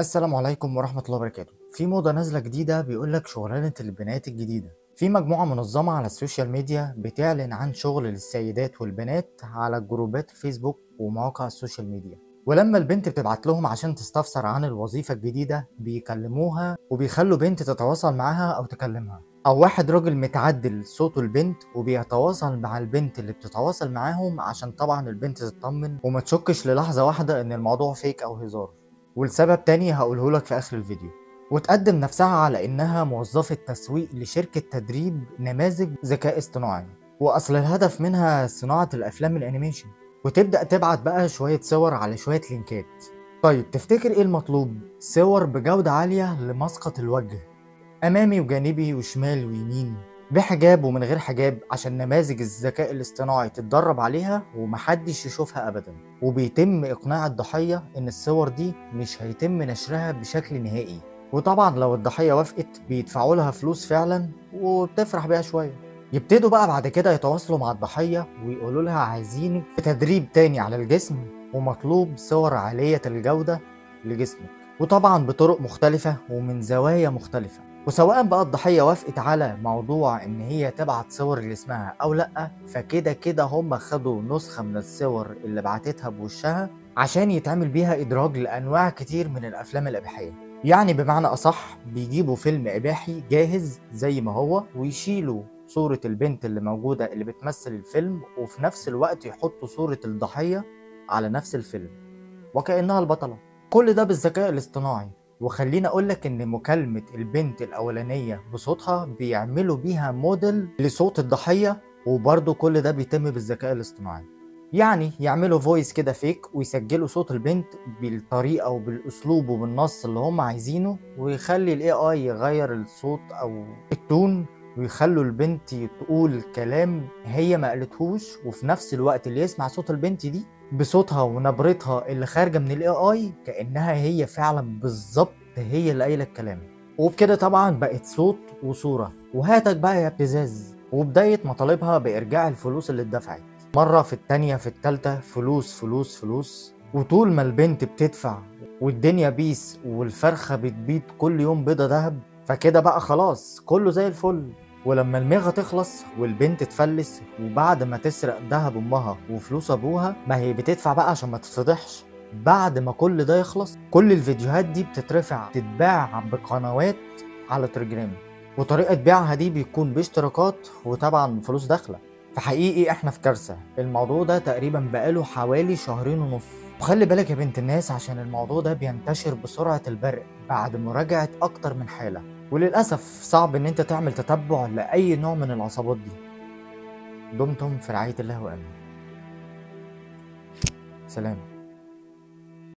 السلام عليكم ورحمة الله وبركاته. في موضة نازلة جديدة بيقولك شغلانة البنات الجديدة. في مجموعة منظمة على السوشيال ميديا بتعلن عن شغل للسيدات والبنات على جروبات الفيسبوك ومواقع السوشيال ميديا، ولما البنت بتبعت لهم عشان تستفسر عن الوظيفة الجديدة بيكلموها وبيخلوا بنت تتواصل معاها أو تكلمها، أو واحد راجل متعدل صوته البنت وبيتواصل مع البنت اللي بتتواصل معاهم عشان طبعا البنت تطمن وما تشكش للحظة واحدة إن الموضوع فيك أو هزار. والسبب تاني هقولهولك في آخر الفيديو. وتقدم نفسها على إنها موظفة تسويق لشركة تدريب نماذج ذكاء اصطناعي، وأصل الهدف منها صناعة الأفلام الأنيميشن، وتبدأ تبعت بقى شوية صور على شوية لينكات. طيب تفتكر إيه المطلوب؟ صور بجودة عالية لمسقط الوجه، أمامي وجانبي وشمال ويمين، بحجاب ومن غير حجاب عشان نماذج الذكاء الاصطناعي تتدرب عليها ومحدش يشوفها أبدا. وبيتم إقناع الضحية إن الصور دي مش هيتم نشرها بشكل نهائي، وطبعا لو الضحية وافقت بيدفعوا لها فلوس فعلا وبتفرح بيها شوية. يبتدوا بقى بعد كده يتواصلوا مع الضحية ويقولوا لها عايزينك في تدريب تاني على الجسم، ومطلوب صور عالية الجودة لجسمك، وطبعا بطرق مختلفة ومن زوايا مختلفة. وسواء بقى الضحية وافقت على موضوع ان هي تبعت صور لاسمها او لا، فكده كده هم خدوا نسخة من الصور اللي بعتتها بوشها عشان يتعمل بيها ادراج لانواع كتير من الافلام الاباحية. يعني بمعنى اصح بيجيبوا فيلم اباحي جاهز زي ما هو ويشيلوا صورة البنت اللي موجودة اللي بتمثل الفيلم، وفي نفس الوقت يحطوا صورة الضحية على نفس الفيلم وكأنها البطلة. كل ده بالذكاء الاصطناعي. وخليني اقولك ان مكالمة البنت الاولانية بصوتها بيعملوا بيها موديل لصوت الضحية، وبرضه كل ده بيتم بالذكاء الاصطناعي. يعني يعملوا فويس كده فيك ويسجلوا صوت البنت بالطريقة وبالاسلوب وبالنص اللي هم عايزينه، ويخلي الاي اي يغير الصوت او التون، ويخلوا البنت تقول كلام هي ما قالتهوش، وفي نفس الوقت اللي يسمع صوت البنت دي بصوتها ونبرتها اللي خارجه من الاي اي كانها هي فعلا بالظبط هي اللي قايله الكلام. وبكده طبعا بقت صوت وصوره، وهاتك بقى يا ابتزاز. وبدايه مطالبها بارجاع الفلوس اللي اتدفعت مره في التانيه في التالته، فلوس فلوس فلوس. وطول ما البنت بتدفع والدنيا بيس والفرخه بتبيض كل يوم بيضه دهب، فكده بقى خلاص كله زي الفل. ولما الميغا تخلص والبنت تفلس وبعد ما تسرق دهب امها وفلوس ابوها، ما هي بتدفع بقى عشان ما تتفضحش. بعد ما كل ده يخلص كل الفيديوهات دي بتترفع تتباع بقنوات على تليجرام، وطريقة بيعها دي بيكون باشتراكات وطبعا فلوس داخلة. فحقيقي احنا في كارثة. الموضوع ده تقريبا بقاله حوالي شهرين ونص. وخلي بالك يا بنت الناس عشان الموضوع ده بينتشر بسرعة البرق بعد مراجعة اكتر من حالة، وللأسف صعب ان انت تعمل تتبع لأي نوع من العصابات دي. دمتم في رعاية الله وأمنه. سلام.